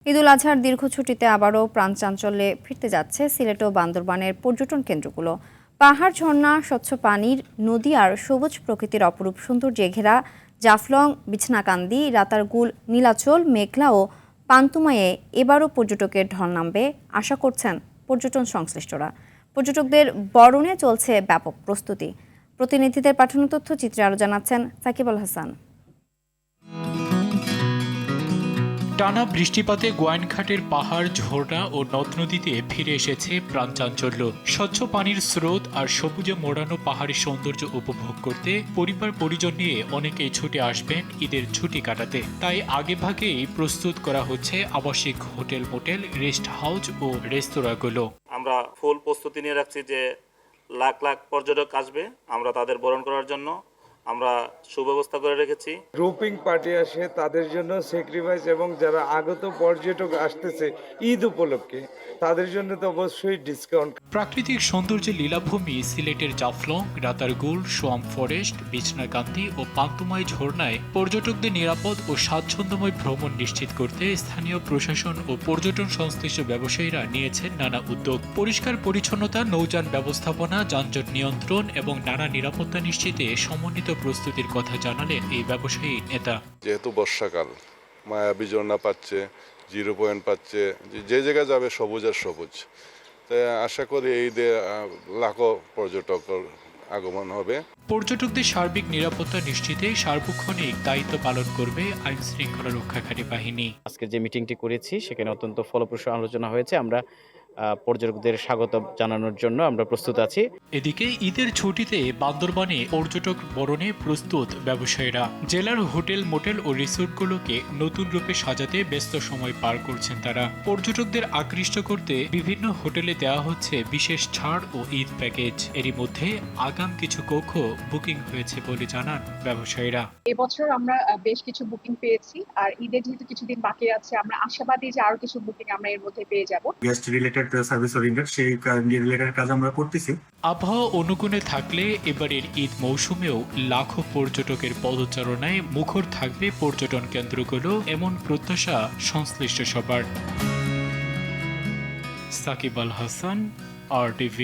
ঈদুল আজহার দীর্ঘ ছুটিতে আবারও প্রাণচাঞ্চল্যে ফিরতে যাচ্ছে সিলেট ও বান্দরবানের পর্যটন কেন্দ্রগুলো। পাহাড়, ঝর্ণা, স্বচ্ছ পানির নদী আর সবুজ প্রকৃতির অপরূপ সৌন্দর্যে ঘেরা জাফলং, বিছনাকান্দি, রাতারগুল, নীলাচল, মেঘলা ও পান্তুমায়ে এবারও পর্যটকের ঢল নামবে আশা করছেন পর্যটন সংশ্লিষ্টরা। পর্যটকদের বরণে চলছে ব্যাপক প্রস্তুতি। প্রতিনিধিদের পাঠানো তথ্যচিত্রে আরও জানাচ্ছেন সাকিব আল হাসান। টানা বৃষ্টিপাতে গোয়াইনঘাটের পাহাড়, ঝর্ণা ও নদ নদীতে ফিরে এসেছে প্রাণচাঞ্চল্য। স্বচ্ছ পানির স্রোত আর সবুজে মোড়ানো পাহাড়ি সৌন্দর্য উপভোগ করতে পরিবার পরিজন নিয়ে অনেকেই ছুটে আসবেন ঈদের ছুটি কাটাতে। তাই আগেভাগেই প্রস্তুত করা হচ্ছে আবাসিক হোটেল, মোটেল, রেস্ট হাউস ও রেস্তোরাঁগুলো। আমরা ফুল প্রস্তুতি নিয়ে রাখছি যে লাখ লাখ পর্যটক আসবে, আমরা তাদের বরণ করার জন্য আমরা সুব্যবস্থা করে রেখেছি। গ্রুপিং পার্টি আসে তাদের জন্য স্যাক্রিফাইস, এবং যারা আগত পর্যটক আসতেছে ঈদ উপলক্ষে তাদের জন্য তো অবশ্যই ডিসকাউন্ট। প্রাকৃতিক সৌন্দর্যের লীলাভূমি সিলেটের জাফলং, রাতারগুল, সোয়াম ফরেস্ট, বিছনাকান্দি ও পান্তুমাই ঝর্ণায় পর্যটকদের নিরাপদ ও স্বাচ্ছন্দ্যময় ভ্রমণ নিশ্চিত করতে স্থানীয় প্রশাসন ও পর্যটন সংশ্লিষ্ট ব্যবসায়ীরা নিয়েছেন নানা উদ্যোগ। পরিষ্কার পরিচ্ছন্নতা, নৌযান ব্যবস্থাপনা, যানজট নিয়ন্ত্রণ এবং নানা নিরাপত্তা নিশ্চিতে সমন্বিত প্রস্তুতির কথা জানালেন এই ব্যবসায়ী নেতা। যেহেতু বর্ষাকাল, মায়াবী ঝর্ণা পাচ্ছে, 0 পয়েন্ট পাচ্ছে, যে জায়গায় যাবে সবুজ আর সবুজ। তাই আশা করি এই লাখো পর্যটক আগমন হবে। পর্যটকদের সার্বিক নিরাপত্তা নিশ্চিতে সার্বক্ষণিক দায়িত্ব পালন করবে আইন শৃঙ্খলা রক্ষাকারী বাহিনী। আজকে যে মিটিংটি করেছি সেখানে অত্যন্ত ফলপ্রসূ আলোচনা হয়েছে। আমরা পর্যটকদের স্বাগত জানানোর জন্য আমরা প্রস্তুত আছি। এদিকে ঈদের ছুটিতে বান্দরবানে পর্যটক বরণে প্রস্তুত ব্যবসায়ীরা। জেলার হোটেল, মোটেল ও রিসোর্টগুলোকে নতুন রূপে সাজাতে ব্যস্ত সময় পার করছেন তারা। পর্যটকদের আকৃষ্ট করতে বিভিন্ন হোটেলে দেওয়া হচ্ছে বিশেষ ছাড় ও ঈদ প্যাকেজ। এরই মধ্যে আগাম কিছু কক্ষ বুকিং হয়েছে বলে জানান ব্যবসায়ীরা। এবছর আমরা বেশ কিছু বুকিং পেয়েছি, আর ঈদের যেহেতু কিছুদিন বাকি আছে, আমরা আশাবাদী যে আরো কিছু বুকিং আমরা এর মধ্যে পেয়ে যাব। গেস্ট রিলেটেড সার্ভিস ওরিয়েন্টেড সেই রিলেটেড কাজ আমরা করতেছি। আবহাওয়া অনুকূলে থাকলে এবারের ঈদ মৌসুমেও লাখো পর্যটকের পদচারণায় মুখর থাকবে পর্যটন কেন্দ্রগুলো, এমন প্রত্যাশা সংশ্লিষ্ট সবার। সাকিব আল হাসান, RTV।